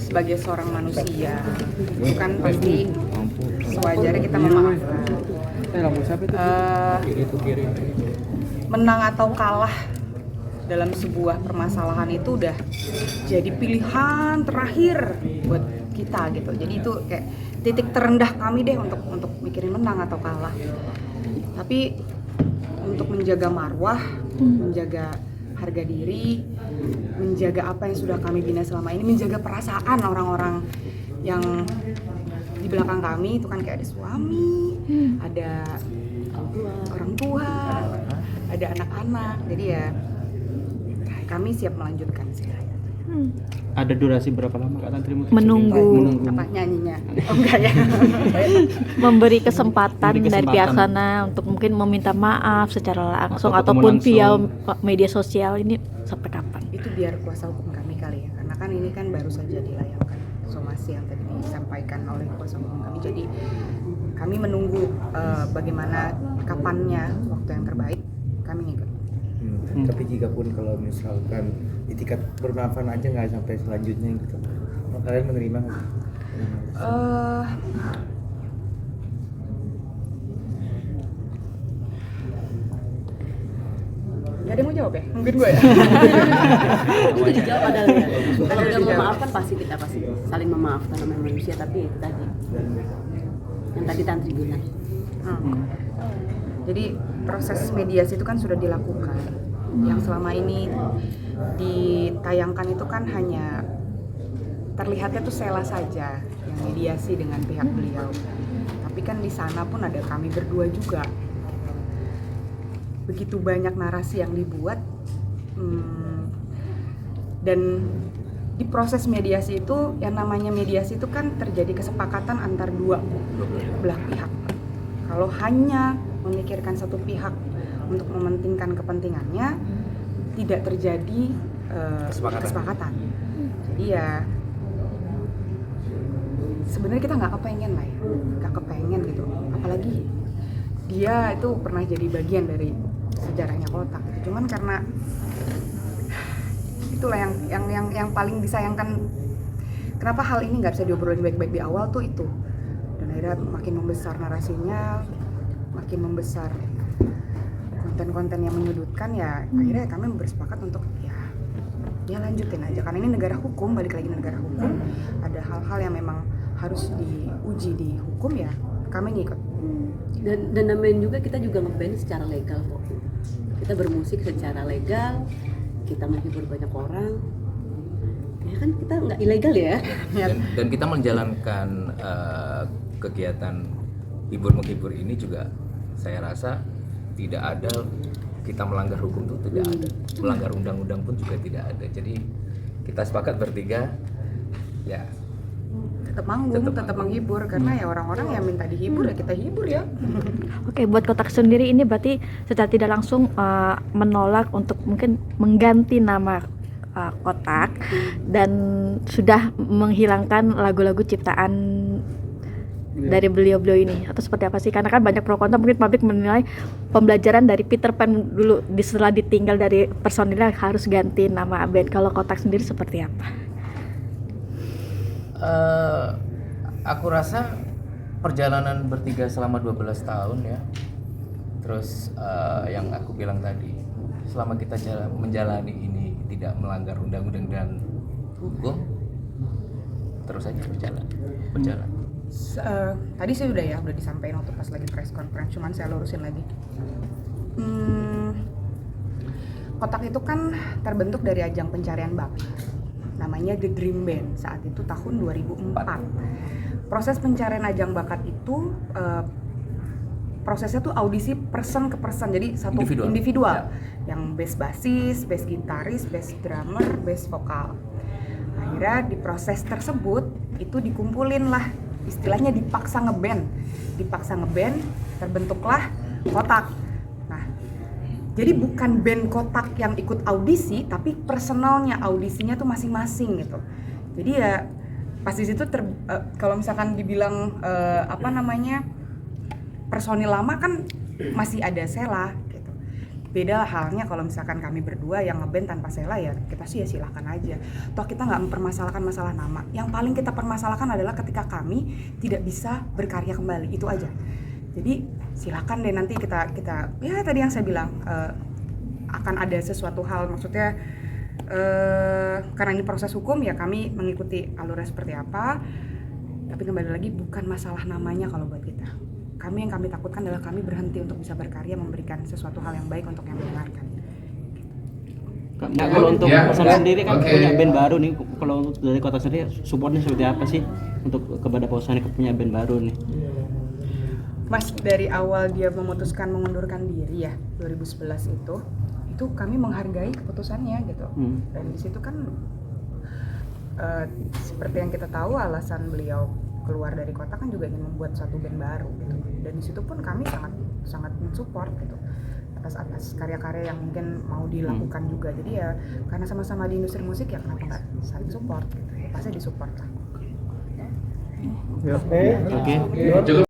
sebagai seorang manusia itu kan pasti sewajarnya kita memaafkan. Menang atau kalah dalam sebuah permasalahan itu udah jadi pilihan terakhir buat kita gitu. Jadi itu kayak titik terendah kami deh untuk mikirin menang atau kalah. Tapi untuk menjaga marwah, menjaga harga diri, menjaga apa yang sudah kami bina selama ini, menjaga perasaan orang-orang yang di belakang kami itu kan kayak ada suami, ada orang tua, ada anak-anak. Jadi ya kami siap melanjutkan sih. Ada durasi berapa lama Kak Tantri Menunggu. Apa nyanyinya? Oh enggak ya. Memberi kesempatan dari pihak sana untuk mungkin meminta maaf secara langsung Atau ataupun via langsung. media sosial, ini sampai kapan? Itu biar kuasa hukum kami kali ya. Karena kan ini kan baru saja dilayangkan somasi yang tadi disampaikan oleh kuasa hukum kami. Jadi kami menunggu bagaimana kapannya waktu yang terbaik, kami ngikut. Tapi jika pun kalau misalkan di tingkat bermaafan aja nggak sampai selanjutnya gitu, kalian menerima nggak? Gak ada yang mau jawab ya? Mungkin gue ya? Itu dijawab padahal ya. Kalau udah memaafkan pasti kita saling memaafkan namanya manusia, tapi itu tadi yang tadi Tantri bilang. Jadi proses mediasi itu kan sudah dilakukan. Yang selama ini ditayangkan itu kan hanya terlihatnya tuh Sela saja yang mediasi dengan pihak beliau. Tapi kan di sana pun ada kami berdua juga. Begitu banyak narasi yang dibuat, dan di proses mediasi itu, yang namanya mediasi itu kan terjadi kesepakatan antar dua belah pihak. Kalau hanya memikirkan satu pihak untuk mementingkan kepentingannya, tidak terjadi kesepakatan. Jadi ya sebenarnya kita nggak kepengen lah ya, nggak kepengen gitu. Apalagi dia itu pernah jadi bagian dari sejarahnya Kotak gitu. Cuman karena itulah yang paling disayangkan, kenapa hal ini nggak bisa diobrolin baik-baik di awal tuh itu. Dan akhirnya makin membesar narasinya, makin membesar konten-konten yang menyudutkan, ya akhirnya kami bersepakat untuk ya lanjutin aja, karena ini negara hukum, balik lagi negara hukum, ada hal-hal yang memang harus diuji di hukum, ya kami ngikut. Dan namanya juga kita juga ngeband secara legal kok. Kita bermusik secara legal, kita menghibur banyak orang. Ya kan kita nggak ilegal ya. Dan kita menjalankan kegiatan hibur-menghibur ini juga saya rasa tidak ada kita melanggar hukum itu, tidak ada. Melanggar undang-undang pun juga tidak ada. Jadi kita sepakat bertiga ya Tetap manggung, tetap menghibur, karena ya orang-orang yang minta dihibur ya kita hibur ya. Oke, buat Kotak sendiri ini berarti secara tidak langsung menolak untuk mungkin mengganti nama Kotak dan sudah menghilangkan lagu-lagu ciptaan dari beliau-beliau ini, atau seperti apa sih? Karena kan banyak pro kontra, mungkin publik menilai pembelajaran dari Peter Pan dulu setelah ditinggal dari personilnya harus ganti nama band. Kalau Kotak sendiri seperti apa? Aku rasa perjalanan bertiga selama 12 tahun ya. Terus yang aku bilang tadi, selama kita menjalani ini tidak melanggar undang-undang dan hukum, terus saja berjalan. Tadi sih udah disampaikan waktu pas lagi press conference, cuman saya lurusin lagi. Kotak itu kan terbentuk dari ajang pencarian bakat, namanya The Dream Band, saat itu tahun 2004. Proses pencarian ajang bakat itu prosesnya tuh audisi person ke person, jadi satu individual. Yang bass basis, bass gitaris, bass drummer, bass vokal. Akhirnya di proses tersebut itu dikumpulin lah, istilahnya dipaksa ngeband, terbentuklah Kotak. Nah, jadi bukan band Kotak yang ikut audisi, tapi personalnya audisinya tuh masing-masing gitu. Jadi ya pas di situ kalau misalkan dibilang personil lama kan masih ada Sela gitu. Beda halnya kalau misalkan kami berdua yang ngeband tanpa Sela, ya kita sih ya silahkan aja. Toh kita nggak mempermasalahkan masalah nama. Yang paling kita permasalahkan adalah ketika kami tidak bisa berkarya kembali, itu aja. Jadi silakan deh nanti kita ya tadi yang saya bilang, akan ada sesuatu hal, maksudnya karena ini proses hukum ya kami mengikuti alurnya seperti apa. Tapi kembali lagi bukan masalah namanya kalau buat kita. Yang kami takutkan adalah kami berhenti untuk bisa berkarya, memberikan sesuatu hal yang baik untuk yang mendengarkan. Nah, kalau untuk Posan sendiri kan punya band baru nih. Kalau untuk dari Kotak sendiri supportnya seperti apa sih untuk kepada Posan yang punya band baru nih? Mas, dari awal dia memutuskan mengundurkan diri ya 2011 itu kami menghargai keputusannya gitu. Dan di situ kan seperti yang kita tahu alasan beliau keluar dari Kotak kan juga ingin membuat satu band baru gitu. Dan di situ pun kami sangat mensupport gitu atas karya-karya yang mungkin mau dilakukan juga. Jadi ya karena sama-sama di industri musik ya kenapa nggak saling support gitu. Ya, pasti disupport lah. Oke.